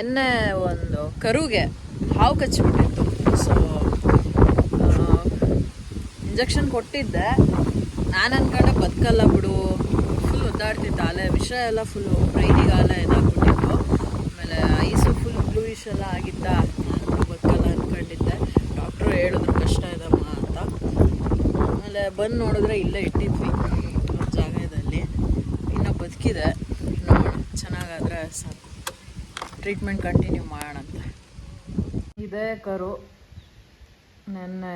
ನೆನ್ನೆ ಒಂದು ಕರುಗೆ ಹಾವು ಕಚ್ಚಿಬಿಟ್ಟಿತ್ತು. ಸೊ ಇಂಜೆಕ್ಷನ್ ಕೊಟ್ಟಿದ್ದೆ. ನಾನು ಅಂದ್ಕೊಂಡೆ ಬದುಕಲ್ಲ ಬಿಡು, ಫುಲ್ ಒದ್ದಾಡ್ತಿತ್ತು. ಆಲೆ ವಿಷ ಎಲ್ಲ ಫುಲ್ಲು ಬ್ರೈನಿಗೆ ಆಲೆ ಇದಾಗ್ಬಿಟ್ಟಿತ್ತು. ಆಮೇಲೆ ಐಸು ಫುಲ್ ಬ್ಲೂಯಿಶ್ ಎಲ್ಲ ಆಗಿದ್ದ. ನಾನು ಬದುಕಲ್ಲ ಅಂದ್ಕೊಂಡಿದ್ದೆ. ಡಾಕ್ಟ್ರು ಹೇಳಿದ್ರು ಕಷ್ಟ ಇದಮ್ಮ ಅಂತ. ಆಮೇಲೆ ಬಂದು ನೋಡಿದ್ರೆ ಇಲ್ಲೇ ಇಟ್ಟಿದ್ವಿ ಜಾಗದಲ್ಲಿ. ಇನ್ನೂ ಬದುಕಿದೆ, ನೋಡೋಣ, ಚೆನ್ನಾಗಾದರೆ ಸಾಕು. ಟ್ರೀಟ್ಮೆಂಟ್ ಕಂಟಿನ್ಯೂ ಮಾಡೋಣಂತೆ. ಇದೇ ಕರು ನೆನ್ನೆ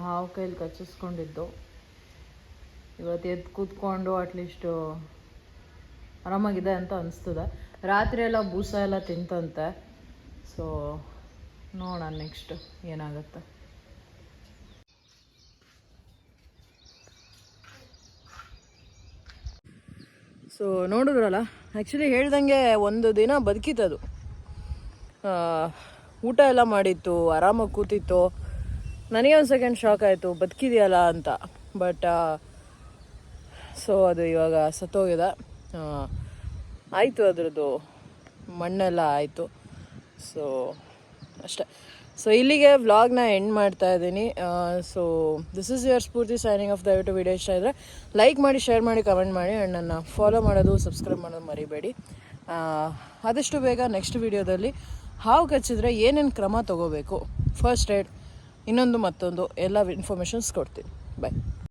ಹಾವು ಕೈಲಿ ಕಚ್ಚಿಸ್ಕೊಂಡಿದ್ದು. ಇವತ್ತು ಎದ್ದು ಕೂತ್ಕೊಂಡು ಅಟ್ಲೀಸ್ಟು ಆರಾಮಾಗಿದೆ ಅಂತ ಅನಿಸ್ತದೆ. ರಾತ್ರಿ ಎಲ್ಲ ಬೂಸ ಎಲ್ಲ ತಿಂತಂತೆ. ಸೊ ನೋಡೋಣ ನೆಕ್ಸ್ಟ್ ಏನಾಗುತ್ತೆ. ಸೊ ನೋಡಿದ್ರಲ್ಲ, ಆ್ಯಕ್ಚುಲಿ ಹೇಳ್ದಂಗೆ ಒಂದು ದಿನ ಬದುಕಿತ್ತದು. ಊಟ ಎಲ್ಲ ಮಾಡಿತ್ತು, ಆರಾಮಾಗಿ ಕೂತಿತ್ತು. ನನಗೆ ಒಂದು ಸೆಕೆಂಡ್ ಶಾಕ್ ಆಯಿತು, ಬದುಕಿದೆಯಲ್ಲ ಅಂತ. ಬಟ್ ಸೊ ಅದು ಇವಾಗ ಸತ್ತೋಗಿದೆ. ಆಯಿತು, ಅದರದ್ದು ಮಣ್ಣೆಲ್ಲ ಆಯಿತು. ಸೊ ಅಷ್ಟೇ. ಸೊ ಇಲ್ಲಿಗೆ ವ್ಲಾಗ್ನ ಎಂಡ್ ಮಾಡ್ತಾ ಇದ್ದೀನಿ. So this is your Spoorthi signing off. ದಯವಿಟ್ಟು ವಿಡಿಯೋ ಇಷ್ಟ ಇದ್ದರೆ ಲೈಕ್ ಮಾಡಿ, ಶೇರ್ ಮಾಡಿ, ಕಮೆಂಟ್ ಮಾಡಿ. ಆ್ಯಂಡ್ ನನ್ನ ಫಾಲೋ ಮಾಡೋದು, ಸಬ್ಸ್ಕ್ರೈಬ್ ಮಾಡೋದು ಮರಿಬೇಡಿ. ಆದಷ್ಟು ಬೇಗ ನೆಕ್ಸ್ಟ್ ವಿಡಿಯೋದಲ್ಲಿ ಹಾವು ಕಚ್ಚಿದ್ರೆ ಏನೇನು ಕ್ರಮ ತೊಗೋಬೇಕು, ಫಸ್ಟ್ ಏಡ್, ಇನ್ನೊಂದು ಮತ್ತೊಂದು ಎಲ್ಲ ಇನ್ಫಾರ್ಮೇಷನ್ಸ್ ಕೊಡ್ತೀನಿ. ಬಾಯ್.